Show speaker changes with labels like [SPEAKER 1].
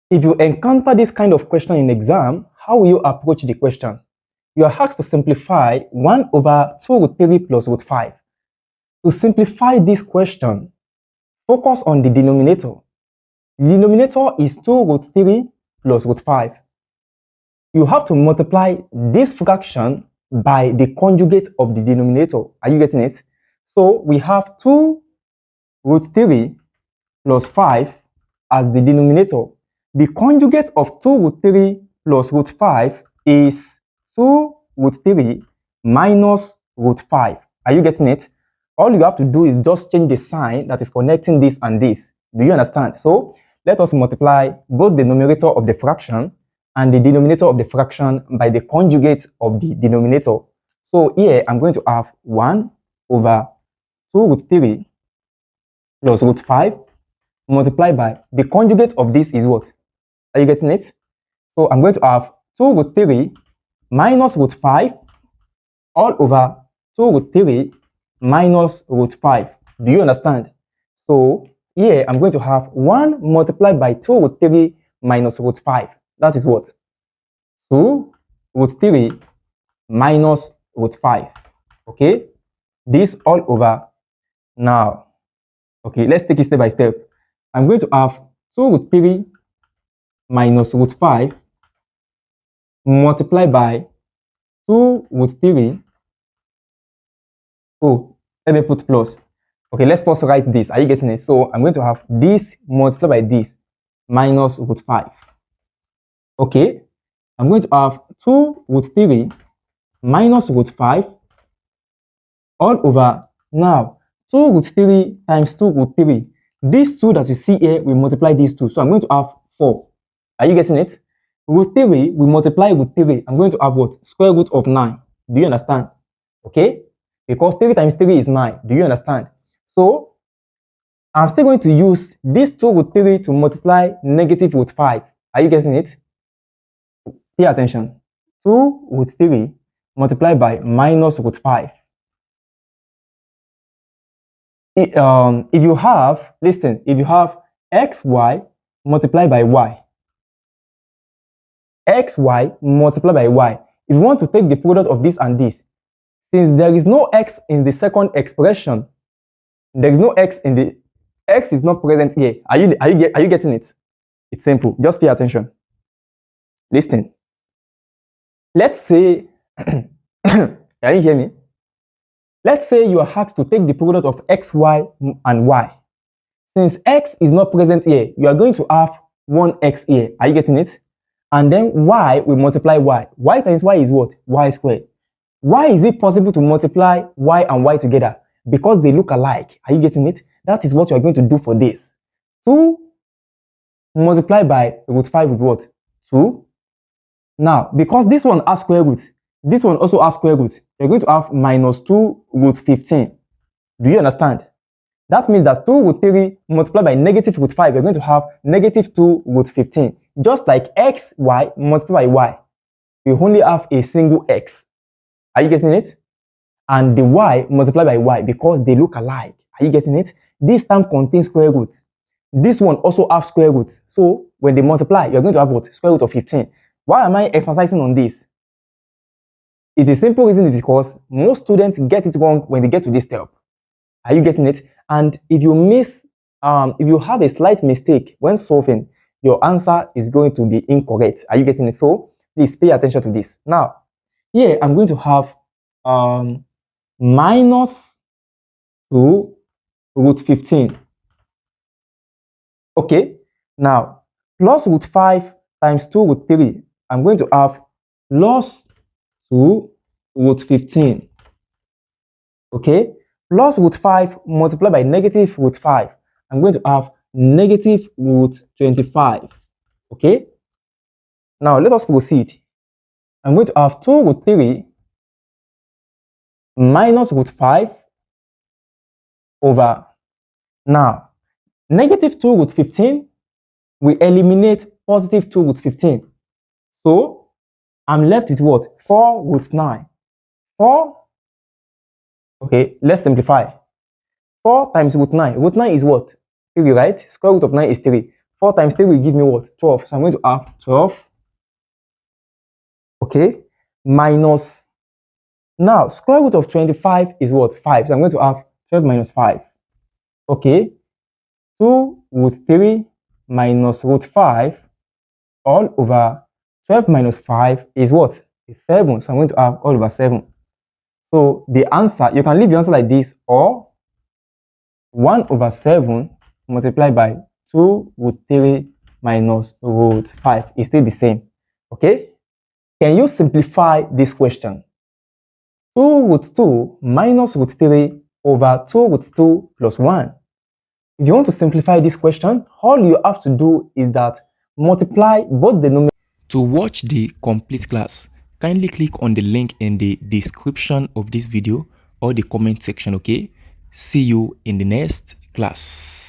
[SPEAKER 1] if you encounter this kind of question in exam, how will you approach the question? You are asked to simplify 1 over 2 root 3 plus root 5. To simplify this question, focus on the denominator. The denominator is 2 root 3 plus root 5. You have to multiply this fraction by the conjugate of the denominator. Are you getting it? So we have 2 root 3 plus 5 as the denominator. The conjugate of 2 root 3 plus root 5 is 2 root 3 minus root 5. Are you getting it? All you have to do is just change the sign that is connecting this and this. Do you understand? So let us multiply both the numerator of the fraction and the denominator of the fraction by the conjugate of the denominator. So here I'm going to have 1 over 2 root 3 plus root 5 multiplied by the conjugate of this is what? Are you getting it? So I'm going to have 2 root 3 minus root 5 all over 2 root 3 minus root 5. Do you understand? So here I'm going to have 1 multiplied by 2 root 3 minus root 5. That is what? 2 root 3 minus root 5. Okay? This all over. Now, okay, let's take it step by step. I'm going to have 2 root 3 minus root 5 multiplied by 2 root 3. Oh, let me put plus. Okay, let's first write this. Are you getting it? So I'm going to have this multiplied by this minus root 5. Okay, I'm going to have 2 root 3 minus root 5 all over. Now, 2 root 3 times 2 root 3. These 2 that you see here, we multiply these 2. So I'm going to have 4. Are you getting it? Root 3, we multiply root 3. I'm going to have what? Square root of 9. Do you understand? Okay? Because 3 times 3 is 9. Do you understand? So, I'm still going to use this 2 root 3 to multiply negative root 5. Are you getting it? Pay attention. 2 root 3 multiplied by minus root 5. If you have, listen, if you have xy multiplied by y, xy multiplied by y, if you want to take the product of this and this, since there is no x in the second expression, there is no x in the, x is not present here. Are you getting it? It's simple. Just pay attention. Listen. Let's say, can you hear me? Let's say you are asked to take the product of x, y, and y. Since x is not present here, you are going to have 1x here. Are you getting it? And then y will multiply y. Y times y is what? Y squared. Why is it possible to multiply y and y together? Because they look alike. Are you getting it? That is what you are going to do for this. 2 multiplied by root 5 with what? 2. Now, because this one has square root, this one also has square root, you're going to have minus 2 root 15. Do you understand? That means that 2 root 3 multiplied by negative root 5, you're going to have negative 2 root 15. Just like x, y multiplied by y, we only have a single x. Are you getting it? And the y multiplied by y because they look alike. Are you getting it? This term contains square root. This one also has square root. So when they multiply, you're going to have what? Square root of 15. Why am I emphasizing on this? It is simple reason is because most students get it wrong when they get to this step. Are you getting it? And if you miss, if you have a slight mistake when solving, your answer is going to be incorrect. Are you getting it? So please pay attention to this. Now, here I'm going to have minus 2 root 15. Okay. Now, plus root 5 times 2 root 3. I'm going to have plus 2 root 15. Okay. Plus root 5 multiplied by negative root 5. I'm going to have negative root 25. Okay. Now, let us proceed. I'm going to have 2 root 3 minus root 5 over. Now, negative 2 root 15 will eliminate positive 2 root 15. So, I'm left with what? 4 root 9. 4. Okay, let's simplify. 4 times root 9. Root 9 is what? 3, right? Square root of 9 is 3. 4 times 3 will give me what? 12. So I'm going to have 12, okay, minus, now square root of 25 is what? 5. So I'm going to have 12 minus 5, okay, 2 root 3 minus root 5 all over 12 minus 5 is what? Is 7. So I'm going to have all over 7. So the answer, you can leave the answer like this, or 1 over 7 multiplied by 2 root 3 minus root 5 is still the same. Okay? Can you simplify this question? 2 root 2 minus root 3 over 2 root 2 plus 1. If you want to simplify this question, all you have to do is that multiply both the numerators. To watch the complete class, kindly click on the link in the description of this video or the comment section, okay? See you in the next class.